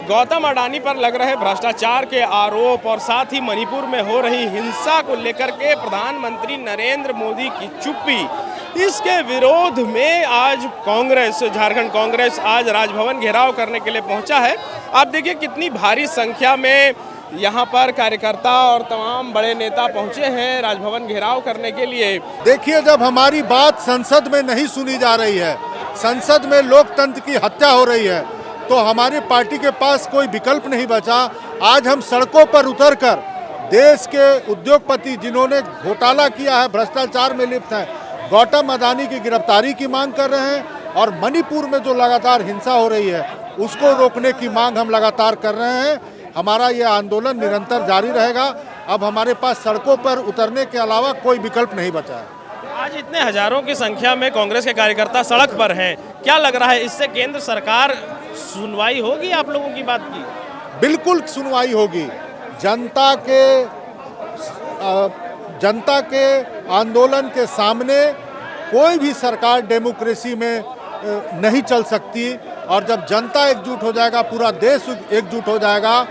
गौतम अडानी पर लग रहे भ्रष्टाचार के आरोप और साथ ही मणिपुर में हो रही हिंसा को लेकर के प्रधानमंत्री नरेंद्र मोदी की चुप्पी, इसके विरोध में आज कांग्रेस, झारखंड कांग्रेस आज राजभवन घेराव करने के लिए पहुंचा है। आप देखिए कितनी भारी संख्या में यहाँ पर कार्यकर्ता और तमाम बड़े नेता पहुंचे हैं राजभवन घेराव करने के लिए। देखिए, जब हमारी बात संसद में नहीं सुनी जा रही है, संसद में लोकतंत्र की हत्या हो रही है, तो हमारी पार्टी के पास कोई विकल्प नहीं बचा। आज हम सड़कों पर उतरकर देश के उद्योगपति जिन्होंने घोटाला किया है, भ्रष्टाचार में लिप्त है, गौतम अडानी की गिरफ्तारी की मांग कर रहे हैं और मणिपुर में जो लगातार हिंसा हो रही है उसको रोकने की मांग हम लगातार कर रहे हैं। हमारा ये आंदोलन निरंतर जारी रहेगा। अब हमारे पास सड़कों पर उतरने के अलावा कोई विकल्प नहीं बचा है। आज इतने हजारों की संख्या में कांग्रेस के कार्यकर्ता सड़क पर हैं, क्या लग रहा है इससे केंद्र सरकार सुनवाई होगी आप लोगों की बात की? बिल्कुल सुनवाई होगी। जनता के आंदोलन के सामने कोई भी सरकार डेमोक्रेसी में नहीं चल सकती और जब जनता एकजुट हो जाएगा, पूरा देश एकजुट हो जाएगा,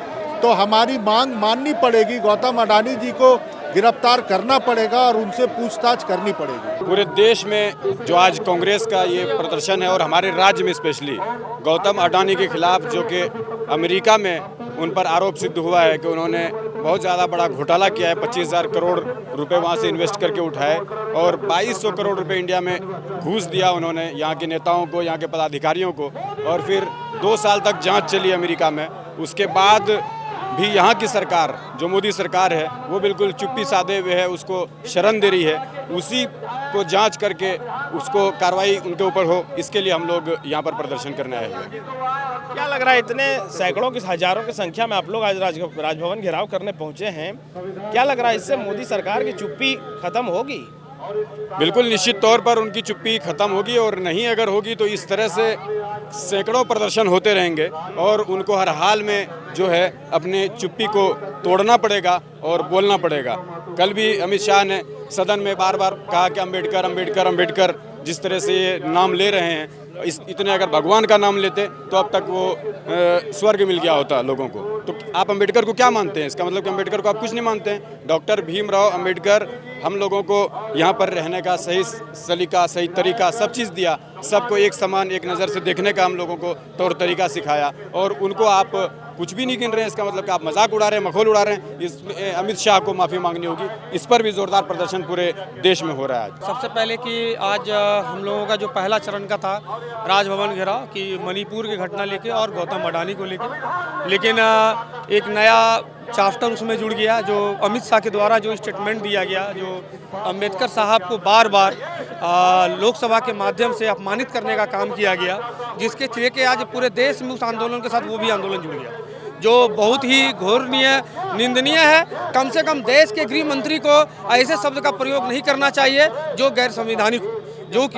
तो हमारी मांग माननी पड़ेगी। गौतम अडानी जी को गिरफ्तार करना पड़ेगा और उनसे पूछताछ करनी पड़ेगी। पूरे देश में जो आज कांग्रेस का ये प्रदर्शन है और हमारे राज्य में स्पेशली गौतम अडानी के खिलाफ, जो कि अमेरिका में उन पर आरोप सिद्ध हुआ है कि उन्होंने बहुत ज़्यादा बड़ा घोटाला किया है, 25,000 करोड़ रुपए वहाँ से इन्वेस्ट करके उठाए और 2200 करोड़ रुपए इंडिया में घूस दिया उन्होंने यहाँ के नेताओं को, यहाँ के पदाधिकारियों को, और फिर 2 साल तक जांच चली अमेरिका में। उसके बाद भी यहाँ की सरकार, जो मोदी सरकार है, वो बिल्कुल चुप्पी साधे हुए है, उसको शरण दे रही है। उसी को जांच करके उसको कार्रवाई उनके ऊपर हो, इसके लिए हम लोग यहाँ पर प्रदर्शन करने आए हुए। क्या लग रहा है इतने सैकड़ों की, हजारों की संख्या में आप लोग आज राजभवन घेराव करने पहुंचे हैं, क्या लग रहा है इससे मोदी सरकार की चुप्पी खत्म होगी? बिल्कुल निश्चित तौर पर उनकी चुप्पी खत्म होगी और नहीं अगर होगी तो इस तरह से सैकड़ों प्रदर्शन होते रहेंगे और उनको हर हाल में जो है अपने चुप्पी को तोड़ना पड़ेगा और बोलना पड़ेगा। कल भी अमित शाह ने सदन में बार बार कहा कि अम्बेडकर अम्बेडकर अम्बेडकर, जिस तरह से ये नाम ले रहे हैं, इतने अगर भगवान का नाम लेते तो अब तक वो स्वर्ग मिल गया होता लोगों को। तो आप अम्बेडकर को क्या मानते हैं? इसका मतलब कि अम्बेडकर को आप कुछ नहीं मानते हैं। डॉक्टर भीमराव अम्बेडकर हम लोगों को यहाँ पर रहने का सही सलीका, सही तरीका, सब चीज़ दिया, सबको एक समान एक नज़र से देखने का हम लोगों को तौर तरीका सिखाया, और उनको आप कुछ भी नहीं गिन रहे हैं। इसका मतलब कि आप मजाक उड़ा रहे हैं, मखौल उड़ा रहे हैं। इस अमित शाह को माफ़ी मांगनी होगी। इस पर भी जोरदार प्रदर्शन पूरे देश में हो रहा है। सबसे पहले कि आज हम लोगों का जो पहला चरण का था राजभवन घेराव कि मणिपुर की घटना लेके और गौतम अडानी को लेके, लेकिन एक नया चाप्टर उसमें जुड़ गया, जो अमित शाह के द्वारा जो स्टेटमेंट दिया गया, जो अम्बेडकर साहब को बार बार लोकसभा के माध्यम से अपमानित करने का काम किया गया, जिसके लेके आज पूरे देश में उस आंदोलन के साथ वो भी आंदोलन जुड़ गया, जो बहुत ही घोरनीय, निंदनीय है। कम से कम देश के गृह मंत्री को ऐसे शब्द का प्रयोग नहीं करना चाहिए जो गैर संवैधानिक, जो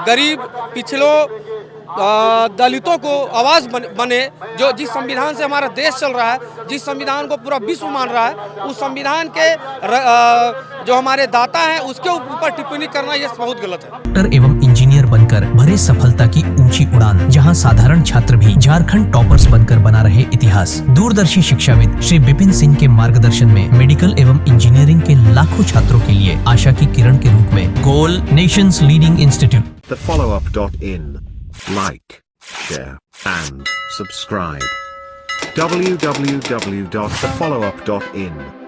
गरीब, पिछड़ों, दलितों को आवाज़ बने, जो जिस संविधान से हमारा देश चल रहा है, जिस संविधान को पूरा विश्व मान रहा है, उस संविधान के जो हमारे दाता हैं उसके ऊपर टिप्पणी करना ये बहुत गलत है। डॉक्टर एवं इंजीनियर बनकर भरे सफलता की ऊंची उड़ान, जहां साधारण छात्र भी झारखंड टॉपर्स बनकर बना रहे इतिहास। दूरदर्शी शिक्षाविद श्री विपिन सिंह के मार्गदर्शन में मेडिकल एवं इंजीनियरिंग के लाखों छात्रों के लिए आशा की किरण के रूप में गोल, nation's leading institute. TheFollowUp.in. Like, share and subscribe. www.thefollowup.in